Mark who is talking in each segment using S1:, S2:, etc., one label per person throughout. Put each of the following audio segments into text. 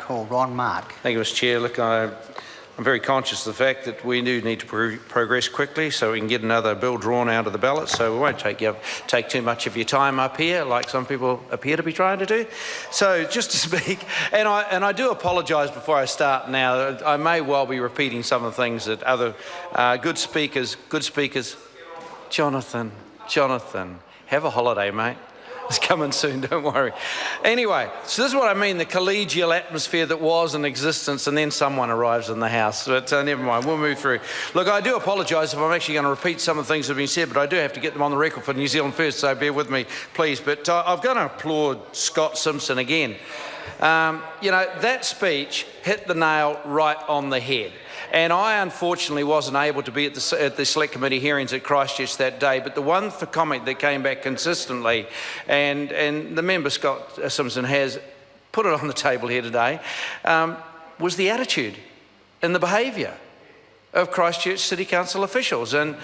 S1: call Ron Mark.
S2: Thank you, Mr Chair. Look, I'm very conscious of the fact that we do need to progress quickly so we can get another bill drawn out of the ballot, so we won't take too much of your time up here like some people appear to be trying to do. So just to speak, and I do apologise before I start now, I may well be repeating some of the things that other good speakers, Jonathan, have a holiday, mate. It's coming soon, don't worry. Anyway, so this is what I mean, the collegial atmosphere that was in existence, and then someone arrives in the house. But never mind, we'll move through. Look, I do apologise if I'm actually going to repeat some of the things that have been said, but I do have to get them on the record for New Zealand First, so bear with me, please. But I've got to applaud Scott Simpson again. You know, that speech hit the nail right on the head. And I unfortunately wasn't able to be at the Select Committee hearings at Christchurch that day, but the one comment that came back consistently, and the member Scott Simpson has put it on the table here today, was the attitude and the behaviour of Christchurch City Council officials. And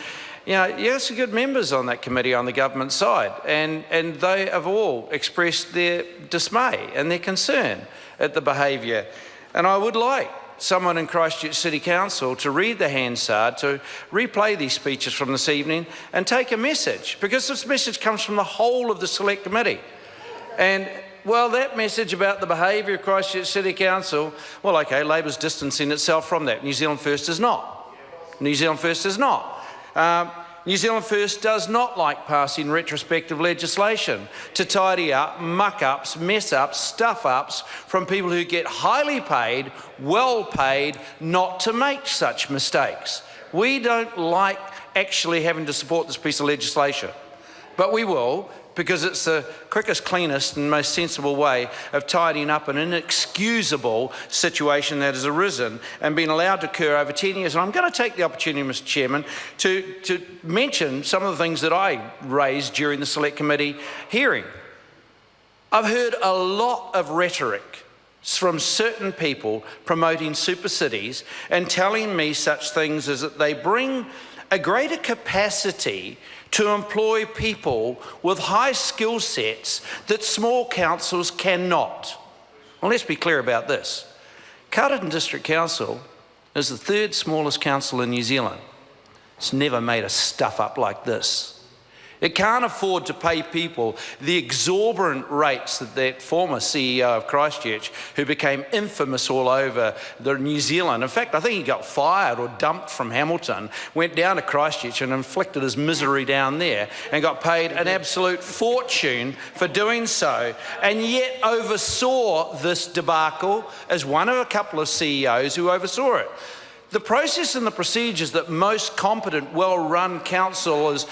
S2: you know, you have some good members on that committee on the government side, and they have all expressed their dismay and their concern at the behaviour. And I would like someone in Christchurch City Council to read the Hansard, to replay these speeches from this evening and take a message, because this message comes from the whole of the Select Committee. And well, that message about the behaviour of Christchurch City Council, well, okay, Labor's distancing itself from that. New Zealand First is not. New Zealand First is not. New Zealand First does not like passing retrospective legislation to tidy up muck-ups, mess-ups, stuff-ups from people who get highly paid, well paid, not to make such mistakes. We don't like actually having to support this piece of legislation, but we will, because it's the quickest, cleanest and most sensible way of tidying up an inexcusable situation that has arisen and been allowed to occur over 10 years. And I'm going to take the opportunity, Mr Chairman, to mention some of the things that I raised during the Select Committee hearing. I've heard a lot of rhetoric from certain people promoting super cities and telling me such things as that they bring a greater capacity to employ people with high skill sets that small councils cannot. Well, let's be clear about this. Carterton District Council is the third smallest council in New Zealand. It's never made a stuff up like this. It can't afford to pay people the exorbitant rates that that former CEO of Christchurch, who became infamous all over New Zealand. In fact, I think he got fired or dumped from Hamilton, went down to Christchurch and inflicted his misery down there and got paid an absolute fortune for doing so, and yet oversaw this debacle as one of a couple of CEOs who oversaw it. The process and the procedures that most competent, well-run councils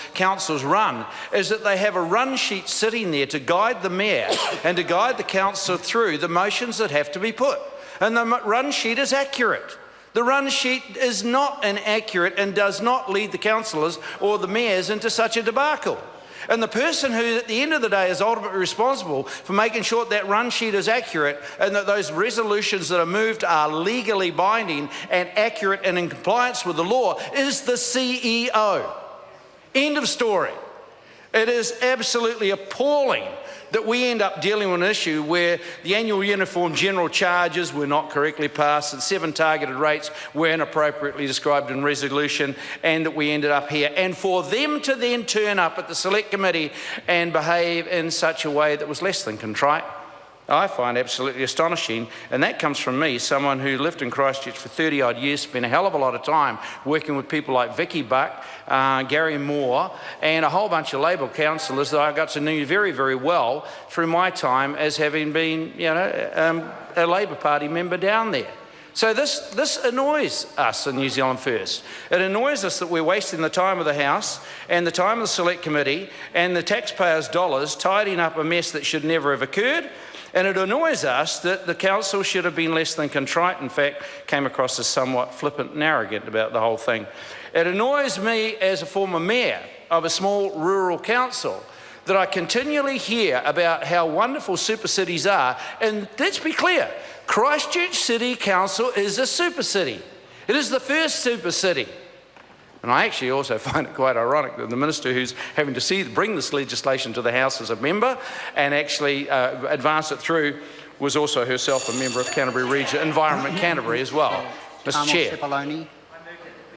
S2: run is that they have a run sheet sitting there to guide the mayor and to guide the council through the motions that have to be put. And the run sheet is accurate. The run sheet is not inaccurate and does not lead the councillors or the mayors into such a debacle. And the person who at the end of the day is ultimately responsible for making sure that run sheet is accurate and that those resolutions that are moved are legally binding and accurate and in compliance with the law is the CEO. End of story. It is absolutely appalling that we end up dealing with an issue where the annual uniform general charges were not correctly passed and 7 targeted rates were inappropriately described in resolution, and that we ended up here. And for them to then turn up at the Select Committee and behave in such a way that was less than contrite, I find absolutely astonishing. And that comes from me, someone who lived in Christchurch for 30 odd years, spent a hell of a lot of time working with people like Vicky Buck, Gary Moore, and a whole bunch of Labor councillors that I got to know very, very well through my time as having been, a Labor Party member down there. So this annoys us in New Zealand First. It annoys us that we're wasting the time of the House and the time of the Select Committee and the taxpayers' dollars tidying up a mess that should never have occurred. And it annoys us that the council should have been less than contrite, in fact, came across as somewhat flippant and arrogant about the whole thing. It annoys me as a former mayor of a small rural council that I continually hear about how wonderful super cities are. And let's be clear, Christchurch City Council is a super city. It is the first super city. And I actually also find it quite ironic that the minister who's having to bring this legislation to the House as a member and actually advance it through was also herself a member of Canterbury Region, Environment Canterbury as well. Mr. Chair.
S1: Cipollone.